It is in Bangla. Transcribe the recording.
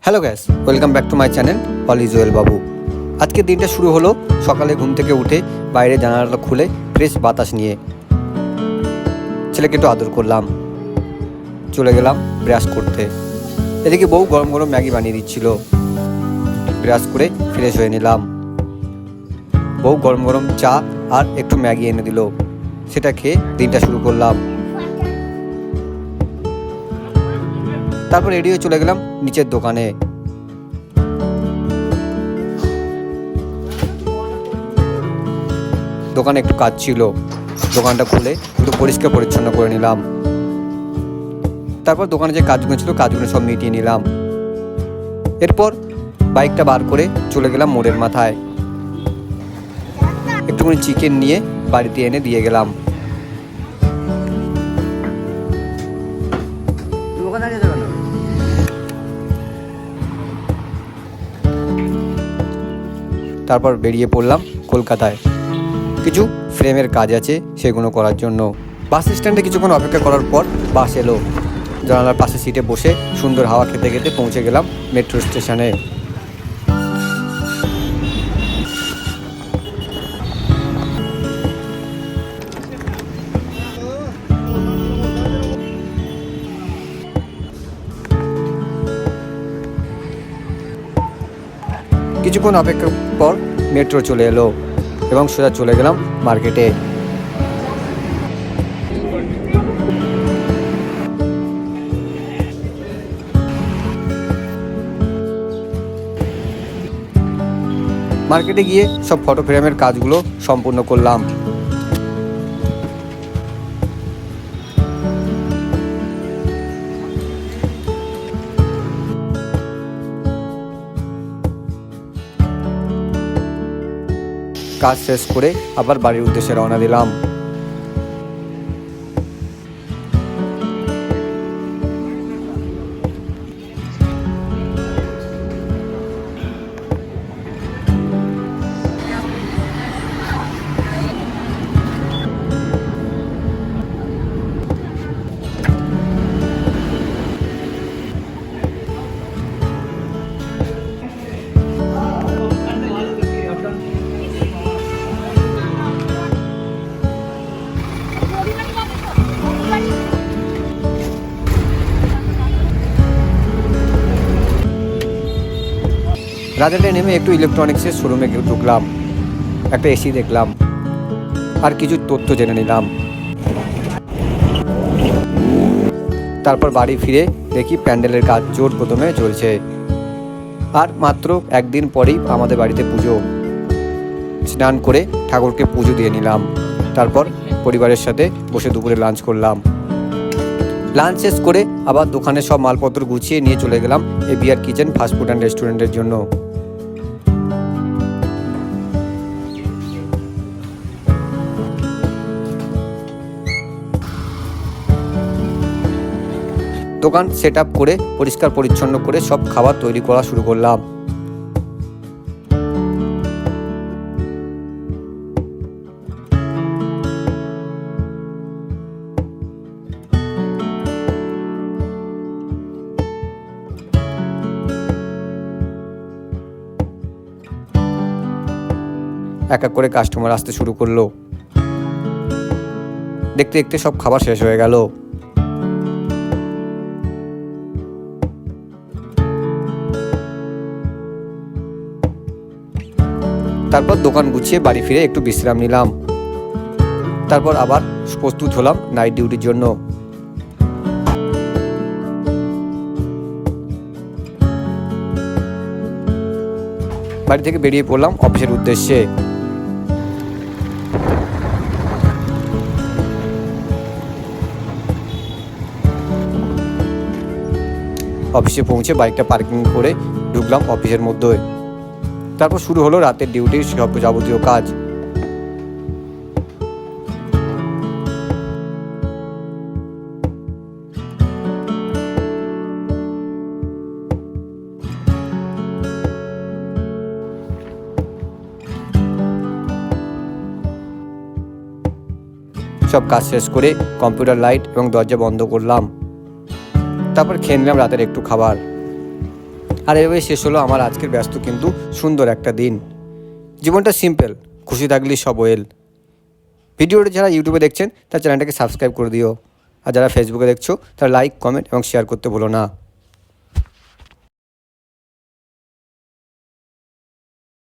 Hello gas, welcome back to my channel all is well বাবু। আজকের দিনটা শুরু হলো সকালে ঘুম থেকে উঠে বাইরে জানালাটা খুলে ফ্রেশ বাতাস নিয়ে ছেলেকে একটু আদর করলাম, চলে গেলাম ব্রাশ করতে। এদিকে বউ গরম গরম ম্যাগি বানিয়ে দিচ্ছিল, ব্রাশ করে ফ্রেশ হয়ে নিলাম। বউ গরম গরম চা আর একটু ম্যাগি এনে দিল, সেটা খেয়ে দিনটা শুরু করলাম। তারপর রেডি হয়ে চলে গেলাম নিচের দোকানে। দোকানে একটু কাজ ছিল, দোকানটা খুলে একটু পরিষ্কার পরিচ্ছন্ন করে নিলাম। তারপর দোকানে যে কাজগুলো ছিল কাজগুলো সব মিটিয়ে নিলাম। এরপর বাইকটা বার করে চলে গেলাম মোড়ের মাথায়। একটুখানি চিকেন নিয়ে বাড়িতে এনে দিয়ে গেলাম। তারপর বেরিয়ে পড়লাম কলকাতায়। কিছু ফ্রেমের কাজ আছে, সেগুলো করার জন্য। বাস স্ট্যান্ডে কিছুক্ষণ অপেক্ষা করার পর বাস এলো। জানালার পাশে সিটে বসে সুন্দর হাওয়া খেতে খেতে পৌঁছে গেলাম মেট্রো স্টেশনে। কিছুক্ষণ অপেক্ষার পর মেট্রো চলে এলো এবং সোজা চলে গেলাম মার্কেটে। মার্কেটে গিয়ে সব ফটো ফ্রেমের কাজগুলো সম্পূর্ণ করলাম। কাজ শেষ করে আবার বাড়ির উদ্দেশ্যে রওনা দিলাম। রাজারহাটে নেমে একটু ইলেকট্রনিক্সের শোরুমে ঢুকলাম, একটা এসি দেখলাম আর কিছু তথ্য জেনে নিলাম। তারপর বাড়ি ফিরে দেখি প্যান্ডেলের কাজ জোর কদমে চলছে। আর মাত্র একদিন পরেই আমাদের বাড়িতে পুজো। স্নান করে ঠাকুরকে পুজো দিয়ে নিলাম। তারপর পরিবারের সাথে বসে দুপুরে লাঞ্চ করলাম। লাঞ্চ শেষ করে আবার দোকানে সব মালপত্র গুছিয়ে নিয়ে চলে গেলাম এবিআর কিচেন ফাস্টফুড অ্যান্ড রেস্টুরেন্টের জন্য। দোকান সেট আপ করে পরিষ্কার পরিচ্ছন্ন করে সব খাবার তৈরি করা শুরু করলাম। এক এক করে কাস্টমার আসতে শুরু করলো। দেখতে দেখতে সব খাবার শেষ হয়ে গেল। তারপর দোকান গুছিয়ে বাড়ি ফিরে একটু বিশ্রাম নিলাম। তারপর আবার প্রস্তুত হলাম নাইট ডিউটির জন্য। বাড়ি থেকে বেরিয়ে পড়লাম অফিসের উদ্দেশ্যে। অফিসে পৌঁছে বাইকটা পার্কিং করে ঢুকলাম অফিসের মধ্যে। তারপর শুরু হলো রাতের ডিউটির সব যাবতীয় কাজ। সব কাজ শেষ করে কম্পিউটার লাইট এবং দরজা বন্ধ করলাম। তারপর খেয়ে নিলাম রাতের একটু খাবার। আর এভাবে শেষ হলো আমার আজকের ব্যস্ত কিন্তু সুন্দর একটা দিন। জীবনটা সিম্পল, খুশি থাকলেই সব ওয়েল। ভিডিওটা যারা ইউটিউবে দেখছেন তার চ্যানেলটাকে সাবস্ক্রাইব করে দিও, আর যারা ফেসবুকে দেখছো তারা লাইক, কমেন্ট এবং শেয়ার করতে ভুলো না।